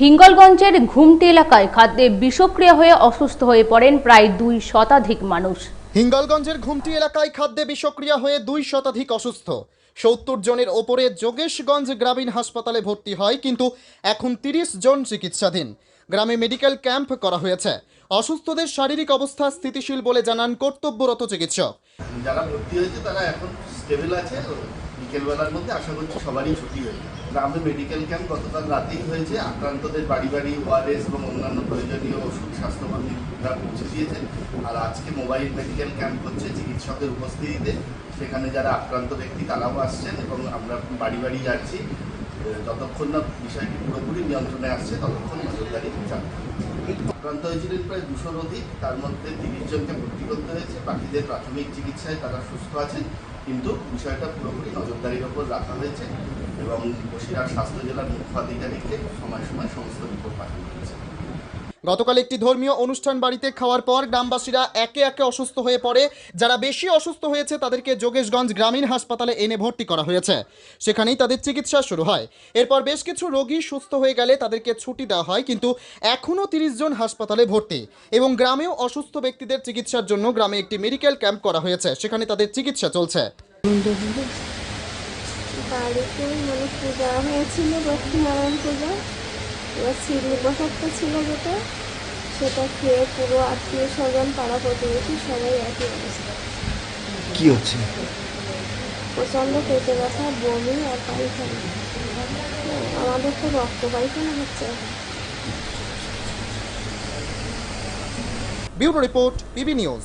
হিঙ্গলগঞ্জের ঘুমটি এলাকায় খাদ্যে বিষক্রিয়া হয়ে অসুস্থ হয়ে পড়েন প্রায় 2 শতাধিক মানুষ। হিঙ্গলগঞ্জের ঘুমটি এলাকায় খাদ্যে বিষক্রিয়া হয়ে 2 শতাধিক অসুস্থ। 70 জনের ওপরে যোগেশগঞ্জ গ্রামীণ হাসপাতালে ভর্তি হয়, কিন্তু এখন 30 জন চিকিৎসাধীন। গ্রামে মেডিকেল ক্যাম্প করা হয়েছে। অসুস্থদের শারীরিক অবস্থা স্থিতিশীল বলে জানান কর্তব্যরত চিকিৎসক। যারা ভর্তি হয়েছে তারা এখন স্টেবল আছে। বিকেলবেলার মধ্যে আশা করছি সবারই ছুটি হয়ে যাবে। গ্রামে মেডিকেল ক্যাম্প গতকাল রাতেই হয়েছে। আক্রান্তদের বাড়ি বাড়ি ওআরএস এবং অন্যান্য প্রয়োজনীয় ওষুধ স্বাস্থ্যকর্মীরা পৌঁছে দিয়েছে। আর আজকে মোবাইল মেডিকেল ক্যাম্প হচ্ছে চিকিৎসকের উপস্থিতিতে। সেখানে যারা আক্রান্ত ব্যক্তি তারাও আসছেন এবং আমরা বাড়ি বাড়ি যাচ্ছি। যতক্ষণ না বিষয়টি পুরোপুরি নিয়ন্ত্রণে আসছে ততক্ষণ নজরদারি চালানো। আক্রান্ত হয়েছিলেন প্রায় 200-র অধিক, তার মধ্যে 30 জনকে ভর্তি করতে হয়েছে। বাকিদের প্রাথমিক চিকিৎসায় তারা সুস্থ আছেন, কিন্তু বিষয়টা পুরোপুরি নজরদারির ওপর রাখা হয়েছে এবং বসিরহাট স্বাস্থ্য জেলার মুখ্য আধিকারিককে সময় সময় সমস্ত রিপোর্ট পাঠানো হয়েছে। গতকাল একটি ধর্মীয় অনুষ্ঠান বাড়িতে খাওয়ার পর গ্রামবাসীরা একে একে অসুস্থ হয়ে পড়ে। যারা বেশি অসুস্থ হয়েছে তাদেরকে যোগেশগঞ্জ গ্রামীণ হাসপাতালে এনে ভর্তি করা হয়েছে। সেখানেই তাদের চিকিৎসা শুরু হয়। এরপর বেশ কিছু রোগী সুস্থ হয়ে গেলে তাদেরকে ছুটি দেওয়া হয়, কিন্তু এখনও 30 জন হাসপাতালে ভর্তি। এবং গ্রামেও অসুস্থ ব্যক্তিদের চিকিৎসার জন্য গ্রামে একটি মেডিকেল ক্যাম্প করা হয়েছে। সেখানে তাদের চিকিৎসা চলছে। বাড়িতে পূজা হয়েছিল, লক্ষ্মীনারায়ণ পূজা। এবার শিবলি প্রসাদটা ছিল যেটা, সেটা খেয়ে পুরো আত্মীয় স্বজন পাড়া প্রতিবেশী সবাই একই অবস্থা। কি হচ্ছে? প্রচণ্ড পেটে ব্যথা, বমি আর পায়খানা। আমাদের তো রক্ত পায়খানা হচ্ছে। Bureau report, PB news.